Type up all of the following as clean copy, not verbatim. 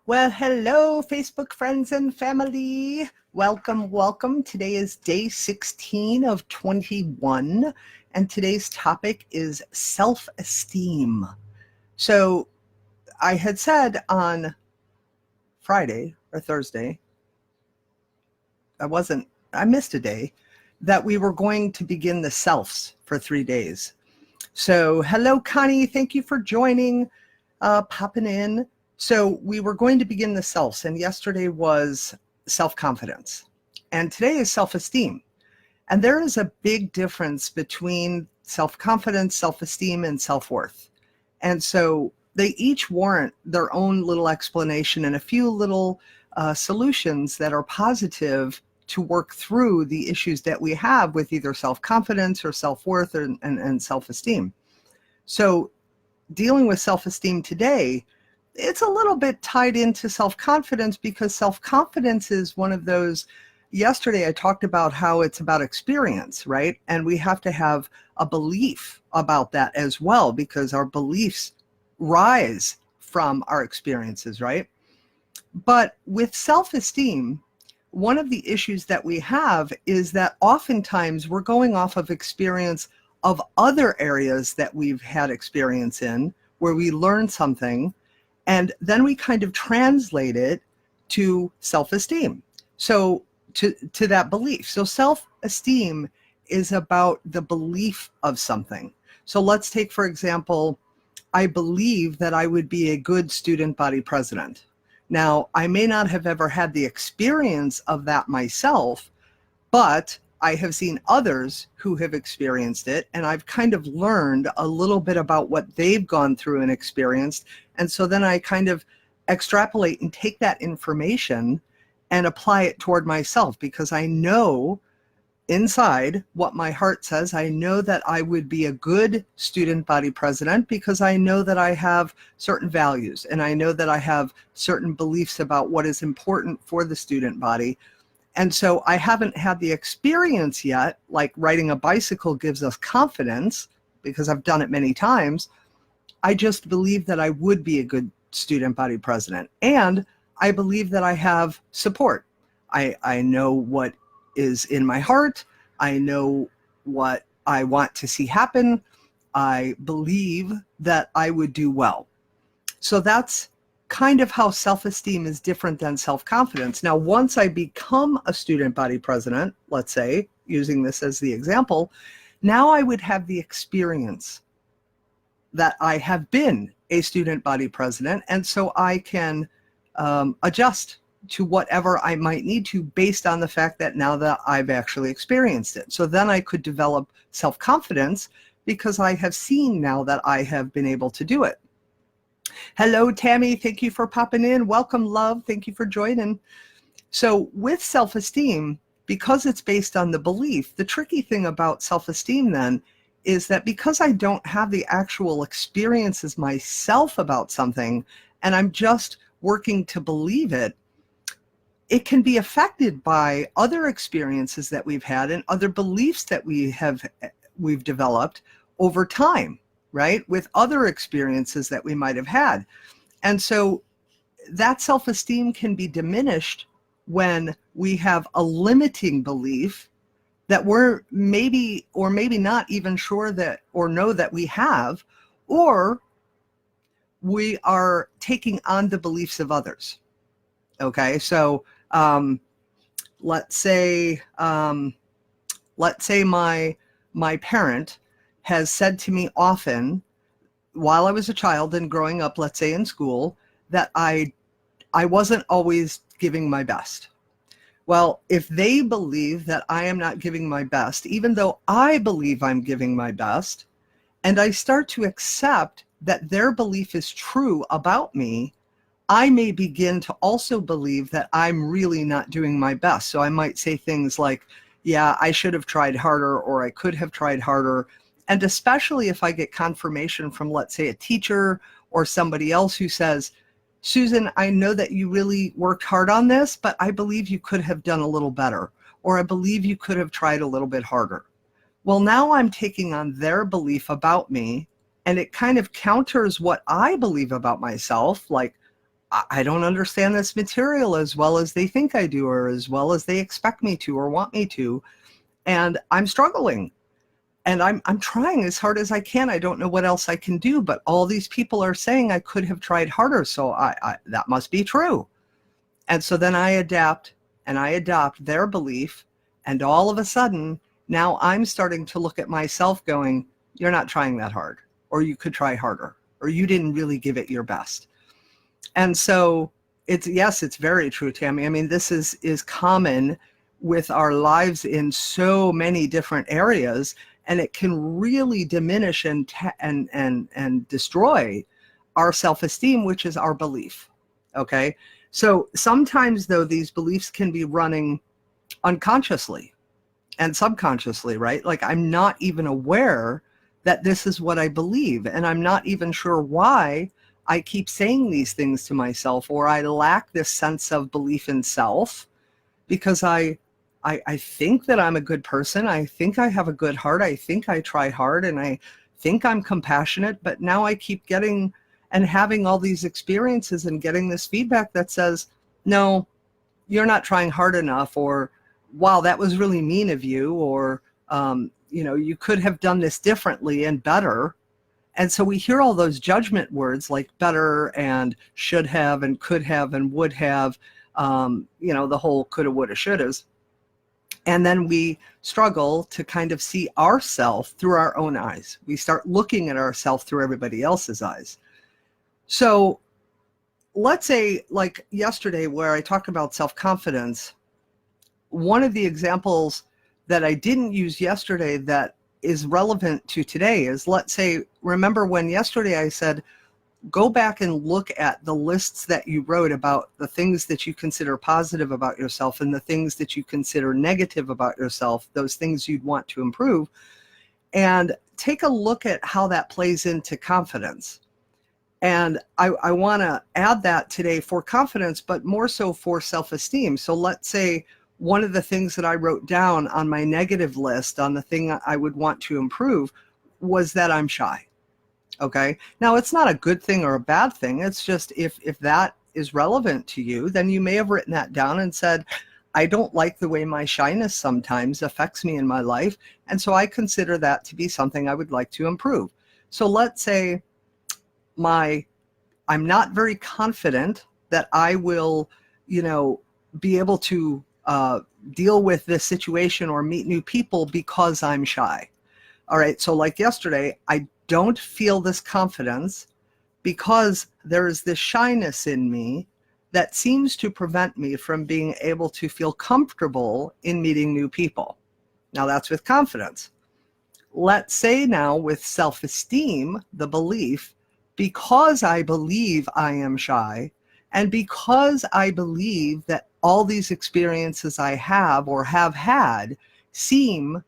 Well, hello, Facebook friends and family. Welcome, welcome. Today is day 16 of 21, and today's topic is self-esteem. So I had said on Friday or Thursday, I missed a day, that we were going to begin the selves for 3 days. So hello, Connie. Thank you for joining, popping in. So we were going to begin the selves, and yesterday was self-confidence, and today is self-esteem. And there is a big difference between self-confidence, self-esteem, and self-worth. And so they each warrant their own little explanation and a few little solutions that are positive to work through the issues that we have with either self-confidence or self-worth and self-esteem. So dealing with self-esteem today, it's a little bit tied into self-confidence, because self-confidence is one of those, yesterday I talked about how it's about experience, right? And we have to have a belief about that as well, because our beliefs rise from our experiences, right? But with self-esteem, one of the issues that we have is that oftentimes we're going off of experience of other areas that we've had experience in, where we learn something, and then we kind of translate it to self-esteem. So to that belief. So self-esteem is about the belief of something. So let's take, for example, I believe that I would be a good student body president. Now, I may not have ever had the experience of that myself, but I have seen others who have experienced it, and I've kind of learned a little bit about what they've gone through and experienced. And so then I kind of extrapolate and take that information and apply it toward myself, because I know inside what my heart says. I know that I would be a good student body president because I know that I have certain values, and I know that I have certain beliefs about what is important for the student body. And so I haven't had the experience yet, like riding a bicycle gives us confidence, because I've done it many times. I just believe that I would be a good student body president. And I believe that I have support. I know what is in my heart. I know what I want to see happen. I believe that I would do well. So that's kind of how self-esteem is different than self-confidence. Now, once I become a student body president, let's say, using this as the example, now I would have the experience that I have been a student body president, and so I can adjust to whatever I might need to based on the fact that now that I've actually experienced it. So then I could develop self-confidence because I have seen now that I have been able to do it. Hello, Tammy. Thank you for popping in. Welcome, love. Thank you for joining. So with self-esteem, because it's based on the belief, the tricky thing about self-esteem then is that because I don't have the actual experiences myself about something, and I'm just working to believe it, it can be affected by other experiences that we've had and other beliefs that we've developed over time, right? With other experiences that we might have had. And so that self-esteem can be diminished when we have a limiting belief that we're maybe or maybe not even sure that or know that we have, or we are taking on the beliefs of others. Okay, so let's say my parent has said to me often while I was a child and growing up, let's say in school, that I wasn't always giving my best. Well, if they believe that I am not giving my best, even though I believe I'm giving my best, and I start to accept that their belief is true about me, I may begin to also believe that I'm really not doing my best. So I might say things like, yeah, I should have tried harder, or I could have tried harder. And especially if I get confirmation from, let's say, a teacher or somebody else who says, Susan, I know that you really worked hard on this, but I believe you could have done a little better, or I believe you could have tried a little bit harder. Well, now I'm taking on their belief about me, and it kind of counters what I believe about myself. Like, I don't understand this material as well as they think I do, or as well as they expect me to or want me to. And I'm struggling. And I'm trying as hard as I can. I don't know what else I can do, but all these people are saying I could have tried harder. So that must be true. And so then I adapt and I adopt their belief. And all of a sudden, now I'm starting to look at myself going, you're not trying that hard, or you could try harder, or you didn't really give it your best. And so yes, it's very true, Tammy. I mean, this is common with our lives in so many different areas, and it can really diminish and destroy our self-esteem, which is our belief. Okay. So sometimes, though, these beliefs can be running unconsciously and subconsciously, right? Like, I'm not even aware that this is what I believe, and I'm not even sure why I keep saying these things to myself, or I lack this sense of belief in self, because I think that I'm a good person. I think I have a good heart. I think I try hard, and I think I'm compassionate, but now I keep getting and having all these experiences and getting this feedback that says, no, you're not trying hard enough, or wow, that was really mean of you, or you could have done this differently and better. And so we hear all those judgment words like better and should have and could have and would have, the whole coulda, woulda, shouldas. And then we struggle to kind of see ourselves through our own eyes. We start looking at ourselves through everybody else's eyes. So let's say, like yesterday, where I talked about self-confidence, one of the examples that I didn't use yesterday that is relevant to today is, let's say, remember when yesterday I said, go back and look at the lists that you wrote about the things that you consider positive about yourself and the things that you consider negative about yourself, those things you'd want to improve, and take a look at how that plays into confidence. And I want to add that today for confidence, but more so for self-esteem. So let's say one of the things that I wrote down on my negative list, on the thing I would want to improve, was that I'm shy. Okay. Now, it's not a good thing or a bad thing. It's just, if that is relevant to you, then you may have written that down and said, I don't like the way my shyness sometimes affects me in my life. And so I consider that to be something I would like to improve. So let's say I'm not very confident that I will, be able to deal with this situation or meet new people because I'm shy. All right. So like yesterday, I don't feel this confidence because there is this shyness in me that seems to prevent me from being able to feel comfortable in meeting new people. Now that's with confidence. Let's say now with self-esteem, the belief, because I believe I am shy, and because I believe that all these experiences I have or have had seem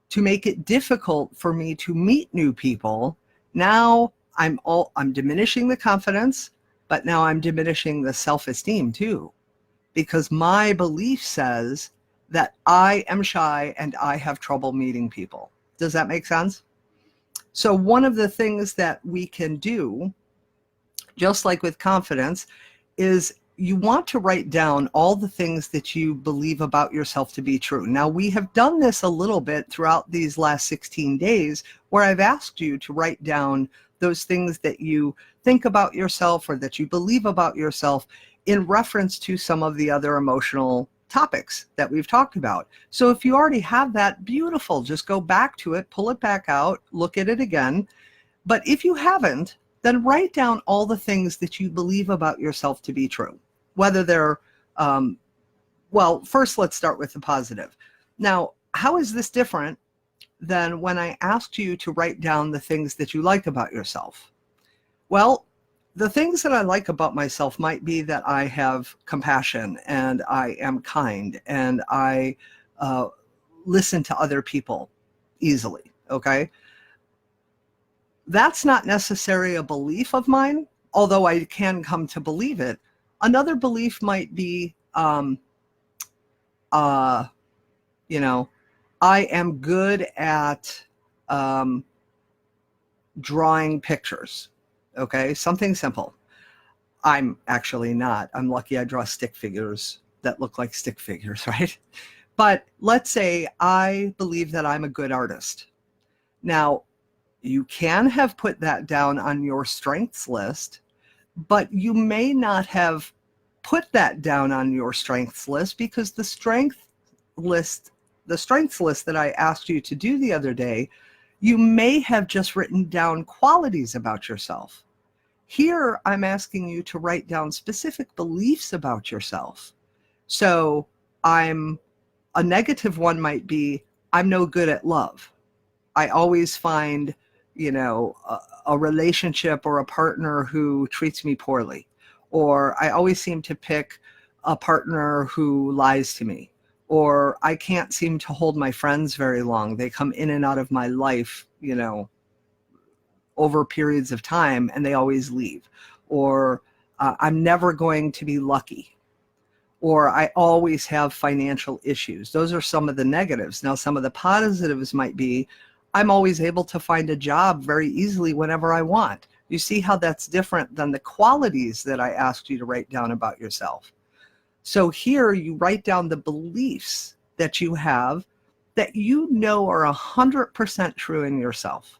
to make it difficult for me to meet new people, now I'm diminishing the confidence, but now I'm diminishing the self-esteem too, because my belief says that I am shy and I have trouble meeting people. Does that make sense? So one of the things that we can do, just like with confidence, is you want to write down all the things that you believe about yourself to be true. Now, we have done this a little bit throughout these last 16 days, where I've asked you to write down those things that you think about yourself or that you believe about yourself in reference to some of the other emotional topics that we've talked about. So if you already have that, beautiful, just go back to it, pull it back out, look at it again. But if you haven't, then write down all the things that you believe about yourself to be true. Whether they're, well, first let's start with the positive. Now, how is this different than when I asked you to write down the things that you like about yourself? Well, the things that I like about myself might be that I have compassion and I am kind and I listen to other people easily, okay? That's not necessarily a belief of mine, although I can come to believe it. Another belief might be, I am good at drawing pictures. Okay, something simple. I'm actually not. I'm lucky I draw stick figures that look like stick figures, right? But let's say I believe that I'm a good artist. Now, you can have put that down on your strengths list, but you may not have put that down on your strengths list because the strengths list that I asked you to do the other day, you may have just written down qualities about yourself. Here, I'm asking you to write down specific beliefs about yourself. So a negative one might be, I'm no good at love. I always find, a relationship or a partner who treats me poorly. Or I always seem to pick a partner who lies to me. Or I can't seem to hold my friends very long. They come in and out of my life, over periods of time, and they always leave. Or I'm never going to be lucky. Or I always have financial issues. Those are some of the negatives. Now, some of the positives might be, I'm always able to find a job very easily whenever I want. You see how that's different than the qualities that I asked you to write down about yourself. So here you write down the beliefs that you have that you know are 100% true in yourself.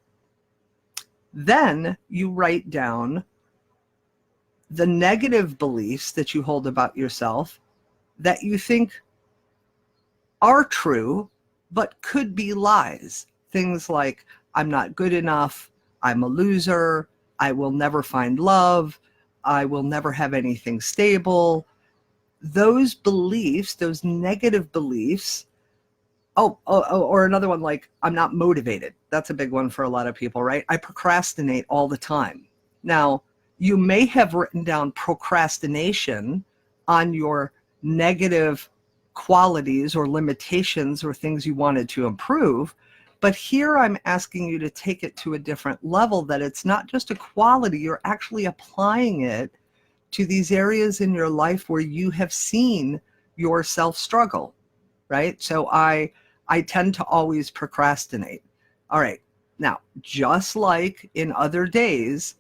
Then you write down the negative beliefs that you hold about yourself that you think are true, but could be lies. Things like, I'm not good enough, I'm a loser, I will never find love, I will never have anything stable. Those beliefs, those negative beliefs, or another one like, I'm not motivated. That's a big one for a lot of people, right? I procrastinate all the time. Now, you may have written down procrastination on your negative qualities or limitations or things you wanted to improve. But here I'm asking you to take it to a different level, that it's not just a quality, you're actually applying it to these areas in your life where you have seen yourself struggle, right? So I tend to always procrastinate. All right. Now, just like in other days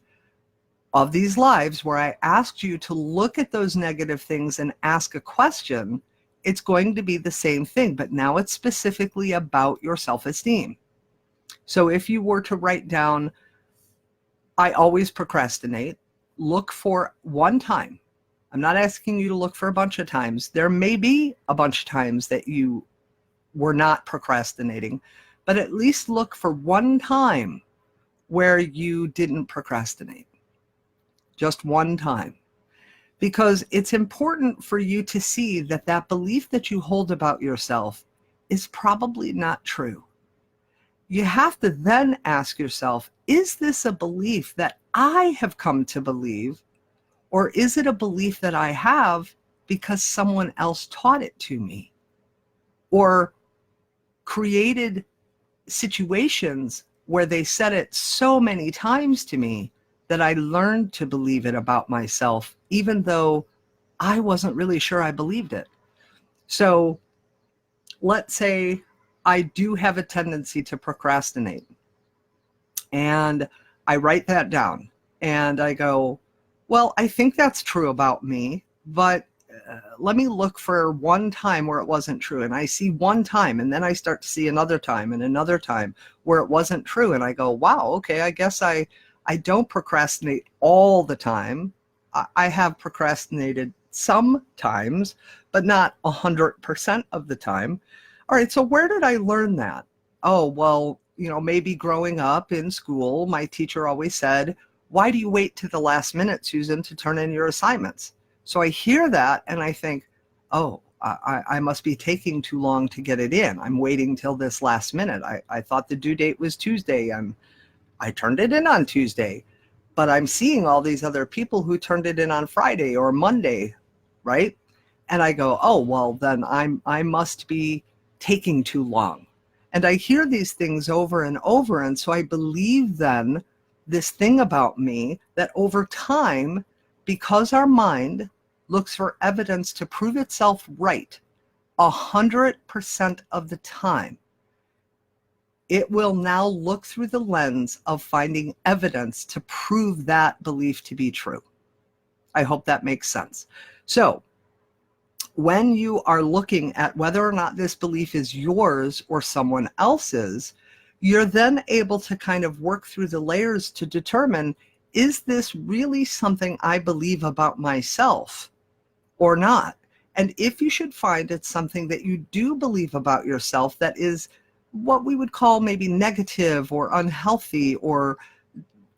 of these lives where I asked you to look at those negative things and ask a question, it's going to be the same thing, but now it's specifically about your self-esteem. So if you were to write down, I always procrastinate, look for one time. I'm not asking you to look for a bunch of times. There may be a bunch of times that you were not procrastinating, but at least look for one time where you didn't procrastinate. Just one time. Because it's important for you to see that that belief that you hold about yourself is probably not true. You have to then ask yourself, is this a belief that I have come to believe, or is it a belief that I have because someone else taught it to me or created situations where they said it so many times to me that I learned to believe it about myself, even though I wasn't really sure I believed it. So let's say I do have a tendency to procrastinate, and I write that down and I go, well, I think that's true about me, but let me look for one time where it wasn't true. And I see one time, and then I start to see another time and another time where it wasn't true. And I go, wow, okay, I guess I don't procrastinate all the time. I have procrastinated sometimes, but not 100% of the time. All right, so where did I learn that? Oh, well, maybe growing up in school, my teacher always said, why do you wait to the last minute, Susan, to turn in your assignments? So I hear that and I think, oh, I must be taking too long to get it in. I'm waiting till this last minute. I thought the due date was Tuesday, and I turned it in on Tuesday. But I'm seeing all these other people who turned it in on Friday or Monday, right? And I go, oh, well, then I must be taking too long. And I hear these things over and over. And so I believe then this thing about me that over time, because our mind looks for evidence to prove itself right 100% of the time, it will now look through the lens of finding evidence to prove that belief to be true. I hope that makes sense. So when you are looking at whether or not this belief is yours or someone else's, you're then able to kind of work through the layers to determine, is this really something I believe about myself or not? And if you should find it's something that you do believe about yourself that is what we would call maybe negative or unhealthy or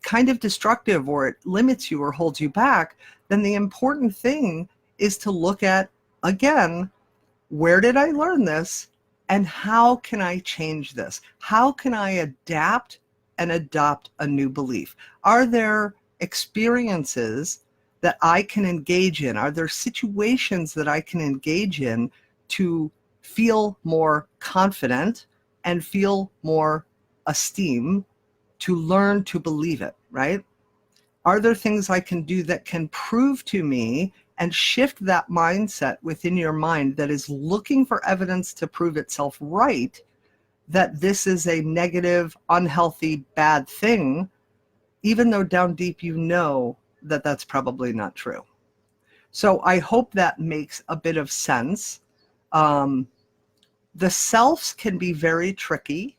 kind of destructive, or it limits you or holds you back, then the important thing is to look at, again, where did I learn this and how can I change this? How can I adapt and adopt a new belief? Are there experiences that I can engage in? Are there situations that I can engage in to feel more confident and feel more esteem, to learn to believe it, right? Are there things I can do that can prove to me and shift that mindset within your mind that is looking for evidence to prove itself right, that this is a negative, unhealthy, bad thing, even though down deep you know that that's probably not true. So I hope that makes a bit of sense. The selves can be very tricky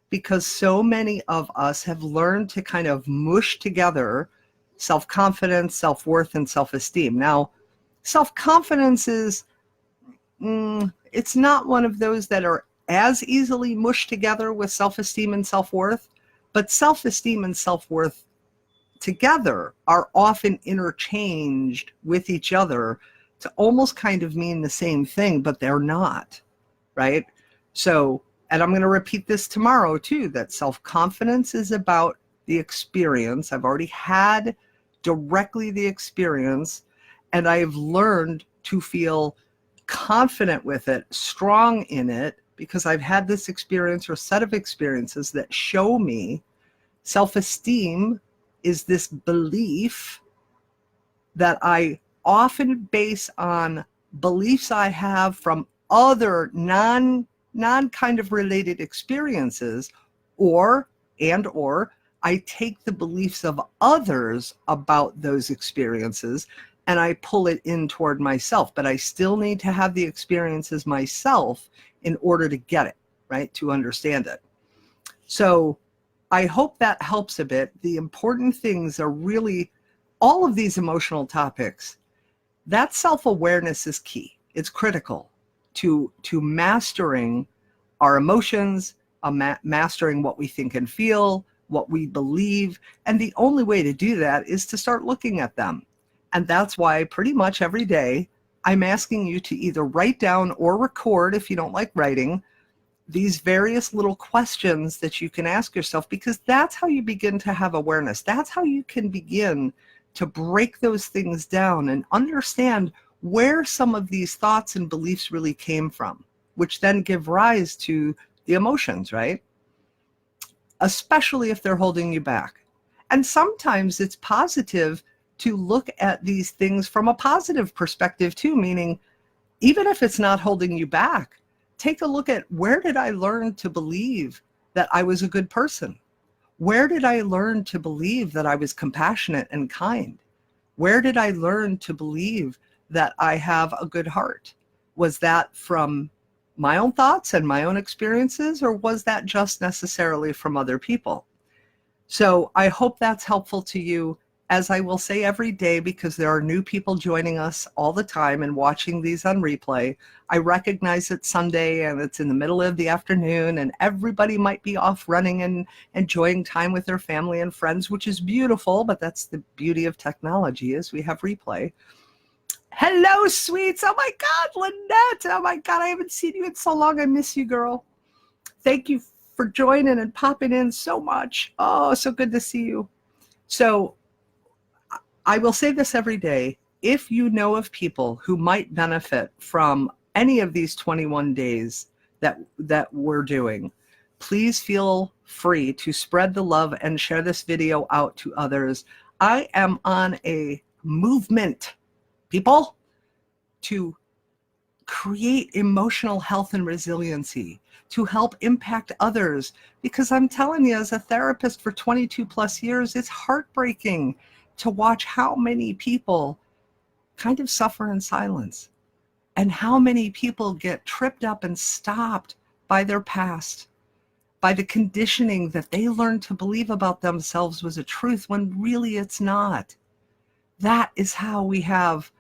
because so many of us have learned to kind of mush together self-confidence, self-worth, and self-esteem. Now, self-confidence is, it's not one of those that are as easily mushed together with self-esteem and self-worth, but self-esteem and self-worth together are often interchanged with each other to almost kind of mean the same thing, but they're not, right? So, and I'm going to repeat this tomorrow too, that self-confidence is about the experience. I've already had directly the experience, and I've learned to feel confident with it, strong in it, because I've had this experience or set of experiences that show me. Self-esteem is this belief that I often base on beliefs I have from other non kind of related experiences, or I take the beliefs of others about those experiences and I pull it in toward myself, but I still need to have the experiences myself in order to get it, right? To understand it. So I hope that helps a bit. The important things are really all of these emotional topics. That self-awareness is key. It's critical to mastering our emotions, mastering what we think and feel, what we believe. And the only way to do that is to start looking at them. And that's why pretty much every day I'm asking you to either write down or record, if you don't like writing, these various little questions that you can ask yourself, because that's how you begin to have awareness. That's how you can begin to break those things down and understand where some of these thoughts and beliefs really came from, which then give rise to the emotions, right? Especially if they're holding you back. And sometimes it's positive to look at these things from a positive perspective too, meaning even if it's not holding you back, take a look at, where did I learn to believe that I was a good person? Where did I learn to believe that I was compassionate and kind? Where did I learn to believe that I have a good heart? Was that from my own thoughts and my own experiences, or was that just necessarily from other people? So I hope that's helpful to you. As I will say every day, because there are new people joining us all the time and watching these on replay, I recognize it's Sunday and it's in the middle of the afternoon and everybody might be off running and enjoying time with their family and friends, which is beautiful, but that's the beauty of technology, is we have replay. Hello, sweets. Oh my God, Lynette. Oh my God, I haven't seen you in so long. I miss you, girl. Thank you for joining and popping in so much. Oh, so good to see you. So I will say this every day. If you know of people who might benefit from any of these 21 days that we're doing, please feel free to spread the love and share this video out to others. I am on a movement, people, to create emotional health and resiliency, to help impact others. Because I'm telling you, as a therapist for 22 plus years, it's heartbreaking to watch how many people kind of suffer in silence. And how many people get tripped up and stopped by their past, by the conditioning that they learned to believe about themselves was a truth when really it's not. That is how we have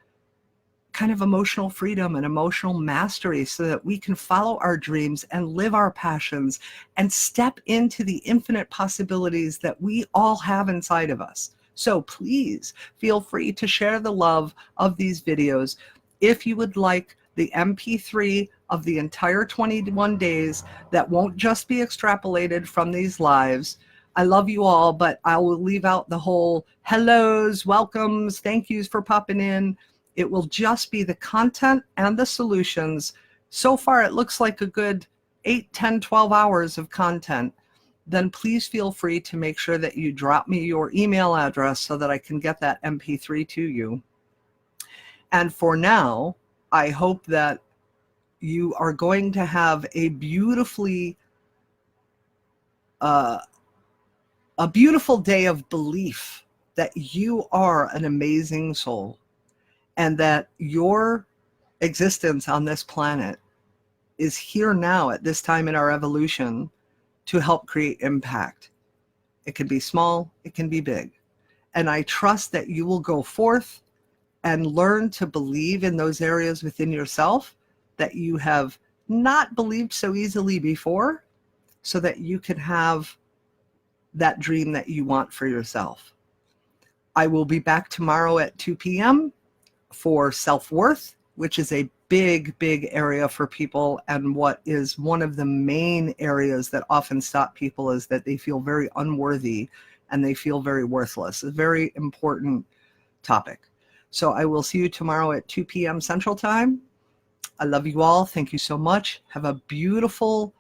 kind of emotional freedom and emotional mastery, so that we can follow our dreams and live our passions and step into the infinite possibilities that we all have inside of us. So please feel free to share the love of these videos. If you would like the MP3 of the entire 21 days that won't just be extrapolated from these lives, I love you all, but I will leave out the whole hellos, welcomes, thank yous for popping in. It will just be the content and the solutions. So far, it looks like a good 8, 10, 12 hours of content. Then please feel free to make sure that you drop me your email address so that I can get that MP3 to you. And for now, I hope that you are going to have a beautiful day of belief that you are an amazing soul, and that your existence on this planet is here now at this time in our evolution to help create impact. It can be small, it can be big. And I trust that you will go forth and learn to believe in those areas within yourself that you have not believed so easily before, so that you can have that dream that you want for yourself. I will be back tomorrow at 2 p.m. for self-worth, which is a big, big area for people. And what is one of the main areas that often stop people is that they feel very unworthy and they feel very worthless. A very important topic. So I will see you tomorrow at 2 p.m. Central Time. I love you all. Thank you so much. Have a beautiful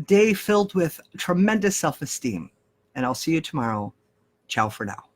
day filled with tremendous self-esteem. And I'll see you tomorrow. Ciao for now.